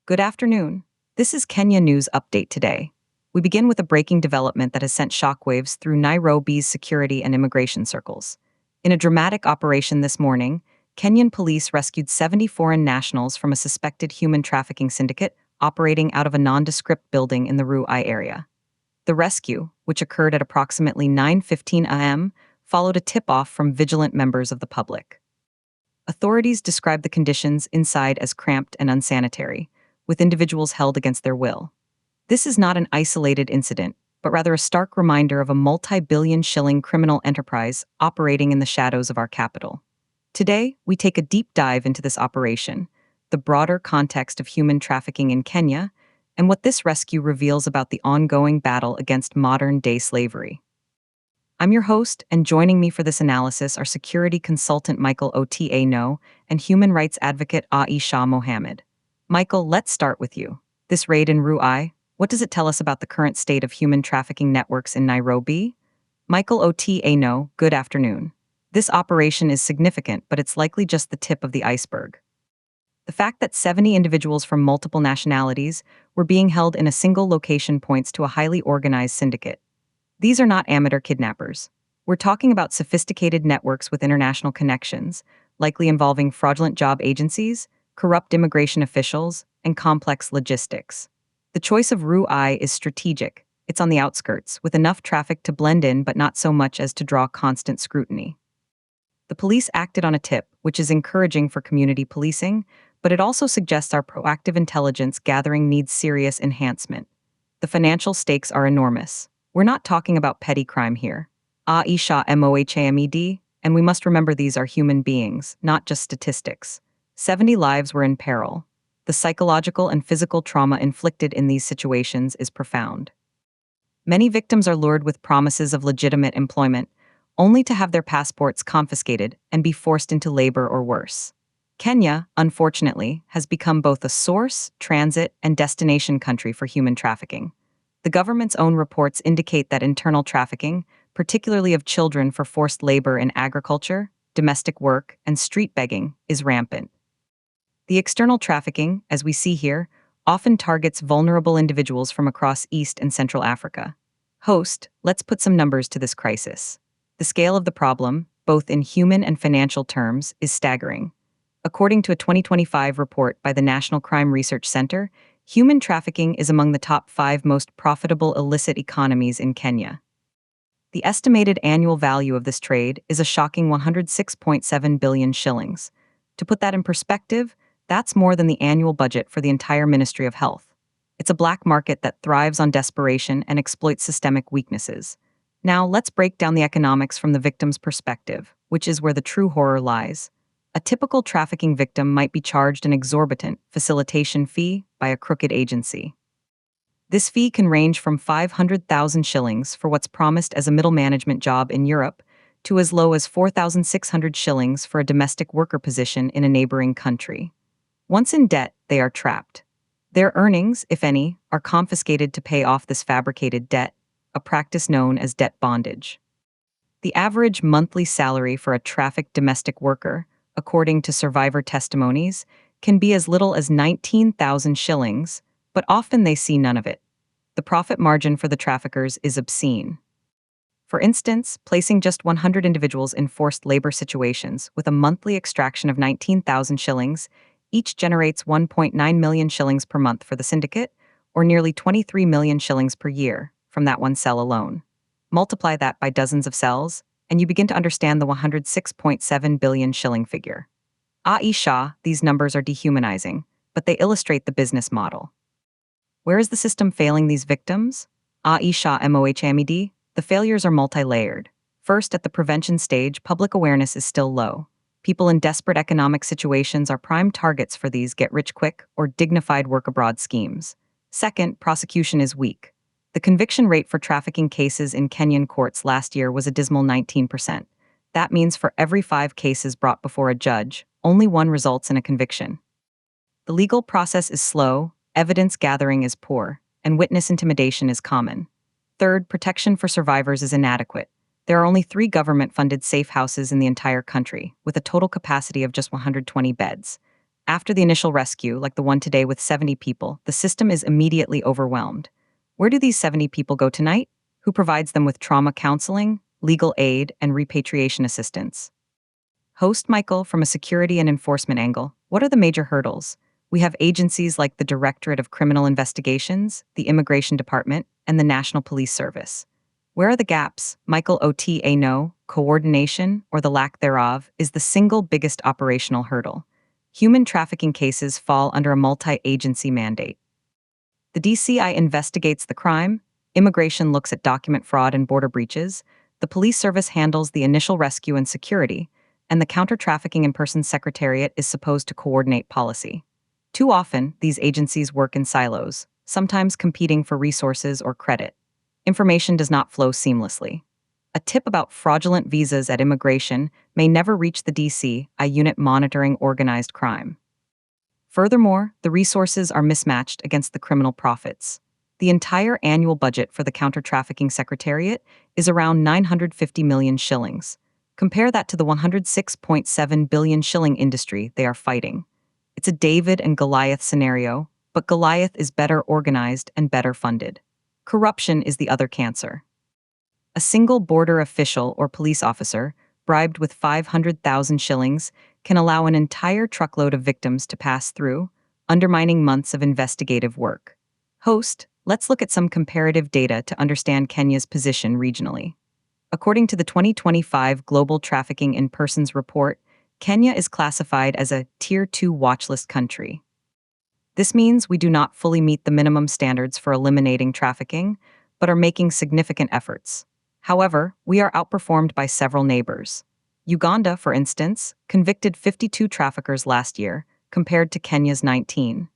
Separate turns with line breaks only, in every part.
Good afternoon. This is Kenya News Update today. We begin with a breaking development that has sent shockwaves through Nairobi's security and immigration circles. In a dramatic operation this morning, Kenyan police rescued 70 foreign nationals from a suspected human trafficking syndicate operating out of a nondescript building in the Ruai area. The rescue, which occurred at approximately 9:15 a.m., followed a tip-off from vigilant members of the public. Authorities described the conditions inside as cramped and unsanitary, with individuals held against their will. This is not an isolated incident, but rather a stark reminder of a multi-billion shilling criminal enterprise operating in the shadows of our capital. Today, we take a deep dive into this operation, the broader context of human trafficking in Kenya, and what this rescue reveals about the ongoing battle against modern-day slavery. I'm your host, and joining me for this analysis are security consultant Michael Otieno and human rights advocate Aisha Mohammed. Michael, let's start with you. This raid in Ruai, what does it tell us about the current state of human trafficking networks in Nairobi? Michael Otieno, good afternoon. This operation is significant, but it's likely just the tip of the iceberg. The fact that 70 individuals from multiple nationalities were being held in a single location points to a highly organized syndicate. These are not amateur kidnappers. We're talking about sophisticated networks with international connections, likely involving fraudulent job agencies, corrupt immigration officials, and complex logistics. The choice of Ruai is strategic. It's on the outskirts, with enough traffic to blend in but not so much as to draw constant scrutiny. The police acted on a tip, which is encouraging for community policing, but it also suggests our proactive intelligence gathering needs serious enhancement. The financial stakes are enormous. We're not talking about petty crime here. Aisha Mohamed, and we must remember these are human beings, not just statistics. 70 lives were in peril. The psychological and physical trauma inflicted in these situations is profound. Many victims are lured with promises of legitimate employment, only to have their passports confiscated and be forced into labor or worse. Kenya, unfortunately, has become both a source, transit, and destination country for human trafficking. The government's own reports indicate that internal trafficking, particularly of children for forced labor in agriculture, domestic work, and street begging, is rampant. The external trafficking, as we see here, often targets vulnerable individuals from across East and Central Africa. Let's put some numbers to this crisis. The scale of the problem, both in human and financial terms, is staggering. According to a 2025 report by the National Crime Research Center, human trafficking is among the top 5 most profitable illicit economies in Kenya. The estimated annual value of this trade is a shocking 106.7 billion shillings. To put that in perspective, that's more than the annual budget for the entire Ministry of Health. It's a black market that thrives on desperation and exploits systemic weaknesses. Now, let's break down the economics from the victim's perspective, which is where the true horror lies. A typical trafficking victim might be charged an exorbitant facilitation fee by a crooked agency. This fee can range from 500,000 shillings for what's promised as a middle management job in Europe to as low as 4,600 shillings for a domestic worker position in a neighboring country. Once in debt, they are trapped. Their earnings, if any, are confiscated to pay off this fabricated debt, a practice known as debt bondage. The average monthly salary for a trafficked domestic worker, according to survivor testimonies, can be as little as 19,000 shillings, but often they see none of it. The profit margin for the traffickers is obscene. For instance, placing just 100 individuals in forced labor situations with a monthly extraction of 19,000 shillings each generates 1.9 million shillings per month for the syndicate, or nearly 23 million shillings per year from that one cell alone. Multiply that by dozens of cells, and you begin to understand the 106.7 billion shilling figure. Aisha, these numbers are dehumanizing, but they illustrate the business model. Where is the system failing these victims? Aisha Mohammed, the failures are multi-layered. First, at the prevention stage, public awareness is still low. People in desperate economic situations are prime targets for these get-rich-quick or dignified work-abroad schemes. Second, prosecution is weak. The conviction rate for trafficking cases in Kenyan courts last year was a dismal 19%. That means for every 5 cases brought before a judge, only 1 results in a conviction. The legal process is slow, evidence gathering is poor, and witness intimidation is common. Third, protection for survivors is inadequate. There are only 3 government-funded safe houses in the entire country, with a total capacity of just 120 beds. After the initial rescue, like the one today with 70 people, the system is immediately overwhelmed. Where do these 70 people go tonight? Who provides them with trauma counseling, legal aid, and repatriation assistance? Host Michael, from a security and enforcement angle, what are the major hurdles? We have agencies like the Directorate of Criminal Investigations, the Immigration Department, and the National Police Service. Where are the gaps? Michael OTA no, coordination, or the lack thereof, is the single biggest operational hurdle. Human trafficking cases fall under a multi-agency mandate. The DCI investigates the crime, immigration looks at document fraud and border breaches, the police service handles the initial rescue and security, and the Counter-Trafficking in Persons Secretariat is supposed to coordinate policy. Too often, these agencies work in silos, sometimes competing for resources or credit. Information does not flow seamlessly. A tip about fraudulent visas at immigration may never reach the DCI unit monitoring organized crime. Furthermore, the resources are mismatched against the criminal profits. The entire annual budget for the Counter-Trafficking Secretariat is around 950 million shillings. Compare that to the 106.7 billion shilling industry they are fighting. It's a David and Goliath scenario, but Goliath is better organized and better funded. Corruption is the other cancer. A single border official or police officer, bribed with 500,000 shillings, can allow an entire truckload of victims to pass through, undermining months of investigative work. Host, let's look at some comparative data to understand Kenya's position regionally. According to the 2025 Global Trafficking in Persons report, Kenya is classified as a Tier 2 watchlist country. This means we do not fully meet the minimum standards for eliminating trafficking, but are making significant efforts. However, we are outperformed by several neighbors. Uganda, for instance, convicted 52 traffickers last year, compared to Kenya's 19.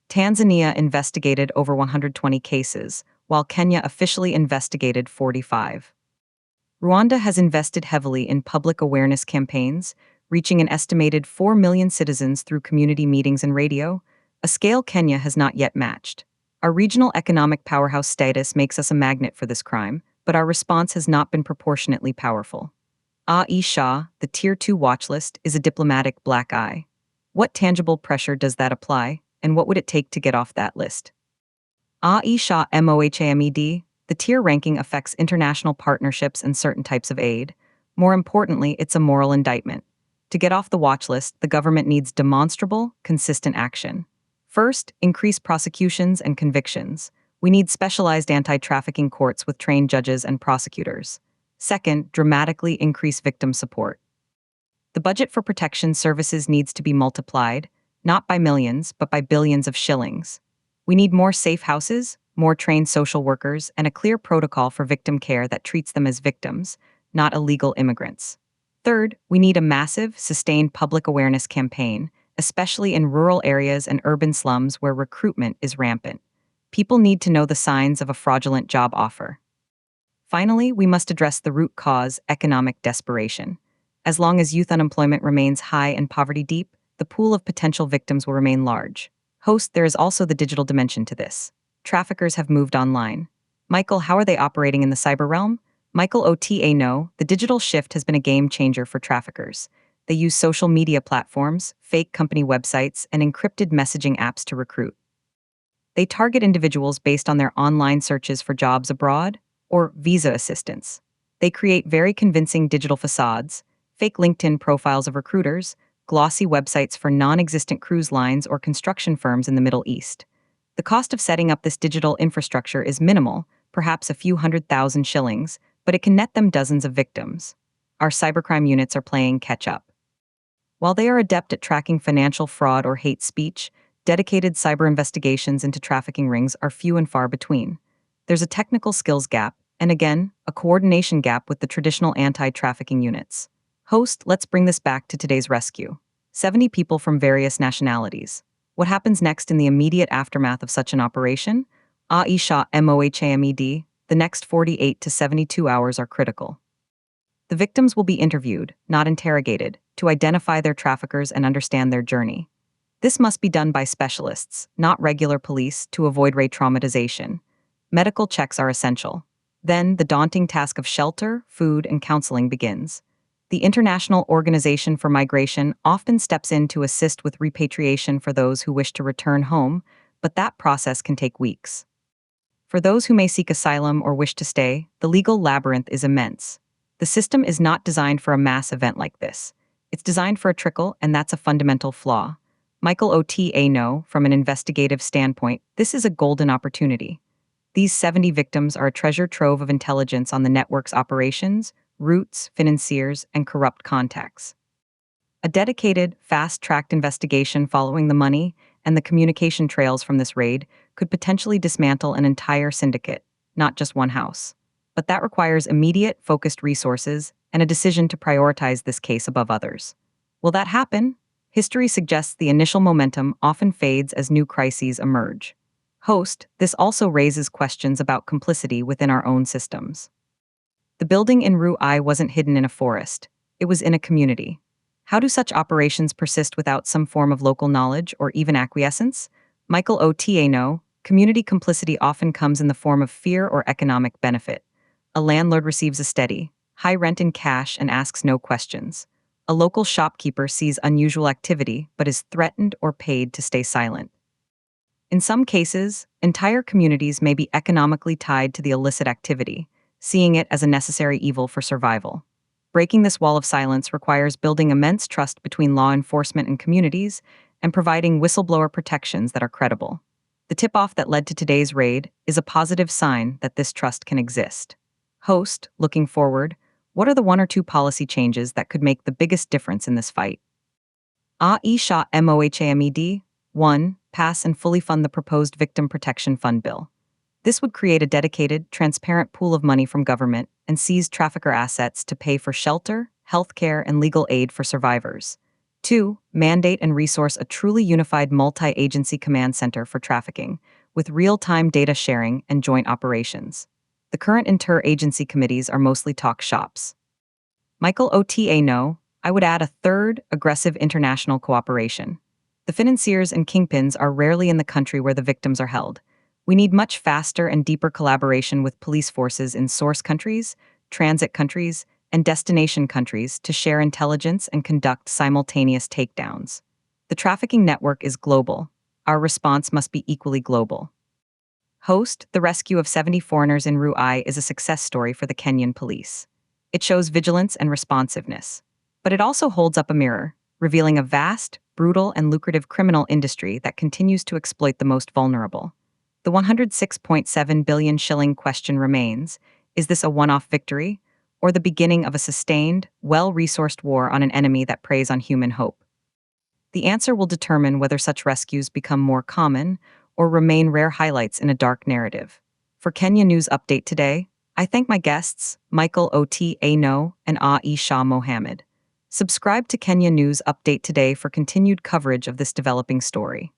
Tanzania investigated over 120 cases, while Kenya officially investigated 45. Rwanda has invested heavily in public awareness campaigns, reaching an estimated 4 million citizens through community meetings and radio, a scale Kenya has not yet matched. Our regional economic powerhouse status makes us a magnet for this crime, but our response has not been proportionately powerful. Aisha, the Tier 2 watch list, is a diplomatic black eye. What tangible pressure does that apply, and what would it take to get off that list? Aisha MOHAMED, the tier ranking affects international partnerships and certain types of aid. More importantly, it's a moral indictment. To get off the watch list, the government needs demonstrable, consistent action. First, increase prosecutions and convictions. We need specialized anti-trafficking courts with trained judges and prosecutors. Second, dramatically increase victim support. The budget for protection services needs to be multiplied, not by millions, but by billions of shillings. We need more safe houses, more trained social workers, and a clear protocol for victim care that treats them as victims, not illegal immigrants. Third, we need a massive, sustained public awareness campaign, especially in rural areas and urban slums where recruitment is rampant. People need to know the signs of a fraudulent job offer. Finally, we must address the root cause, economic desperation. As long as youth unemployment remains high and poverty deep, the pool of potential victims will remain large. Host, there is also the digital dimension to this. Traffickers have moved online. Michael, how are they operating in the cyber realm? Michael OTA no, the digital shift has been a game changer for traffickers. They use social media platforms, fake company websites, and encrypted messaging apps to recruit. They target individuals based on their online searches for jobs abroad or visa assistance. They create very convincing digital facades, fake LinkedIn profiles of recruiters, glossy websites for non-existent cruise lines or construction firms in the Middle East. The cost of setting up this digital infrastructure is minimal, perhaps a few 100,000 shillings, but it can net them dozens of victims. Our cybercrime units are playing catch-up. While they are adept at tracking financial fraud or hate speech, dedicated cyber investigations into trafficking rings are few and far between. There's a technical skills gap, and again, a coordination gap with the traditional anti-trafficking units. Host, let's bring this back to today's rescue. 70 people from various nationalities. What happens next in the immediate aftermath of such an operation? Aisha MOHAMED, the next 48 to 72 hours are critical. The victims will be interviewed, not interrogated, to identify their traffickers and understand their journey. This must be done by specialists, not regular police, to avoid re-traumatization. Medical checks are essential. Then, the daunting task of shelter, food, and counseling begins. The International Organization for Migration often steps in to assist with repatriation for those who wish to return home, but that process can take weeks. For those who may seek asylum or wish to stay, the legal labyrinth is immense. The system is not designed for a mass event like this. It's designed for a trickle, and that's a fundamental flaw. Michael O.T.A. No, from an investigative standpoint, this is a golden opportunity. These 70 victims are a treasure trove of intelligence on the network's operations, routes, financiers, and corrupt contacts. A dedicated, fast-tracked investigation following the money and the communication trails from this raid could potentially dismantle an entire syndicate, not just one house. But that requires immediate, focused resources and a decision to prioritize this case above others. Will that happen? History suggests the initial momentum often fades as new crises emerge. This also raises questions about complicity within our own systems. The building in Ruai wasn't hidden in a forest. It was in a community. How do such operations persist without some form of local knowledge or even acquiescence? Michael O.T.A. No, community complicity often comes in the form of fear or economic benefit. A landlord receives a steady, high rent in cash and asks no questions. A local shopkeeper sees unusual activity but is threatened or paid to stay silent. In some cases, entire communities may be economically tied to the illicit activity, seeing it as a necessary evil for survival. Breaking this wall of silence requires building immense trust between law enforcement and communities and providing whistleblower protections that are credible. The tip-off that led to today's raid is a positive sign that this trust can exist. Looking forward, what are the one or two policy changes that could make the biggest difference in this fight? Aisha Mohamed. 1. Pass and fully fund the proposed Victim Protection Fund bill. This would create a dedicated, transparent pool of money from government and seize trafficker assets to pay for shelter, healthcare, and legal aid for survivors. 2. Mandate and resource a truly unified multi-agency command center for trafficking, with real-time data sharing and joint operations. The current inter-agency committees are mostly talk shops. Michael O.T.A. No, I would add a third, aggressive international cooperation. The financiers and kingpins are rarely in the country where the victims are held. We need much faster and deeper collaboration with police forces in source countries, transit countries, and destination countries to share intelligence and conduct simultaneous takedowns. The trafficking network is global. Our response must be equally global. The rescue of 70 foreigners in Ruai is a success story for the Kenyan police. It shows vigilance and responsiveness. But it also holds up a mirror, revealing a vast, brutal, and lucrative criminal industry that continues to exploit the most vulnerable. The 106.7 billion shilling question remains: is this a one-off victory, or the beginning of a sustained, well-resourced war on an enemy that preys on human hope? The answer will determine whether such rescues become more common or remain rare highlights in a dark narrative. For Kenya News Update today, I thank my guests, Michael O.T.A. No and Aisha Mohammed. Subscribe to Kenya News Update today for continued coverage of this developing story.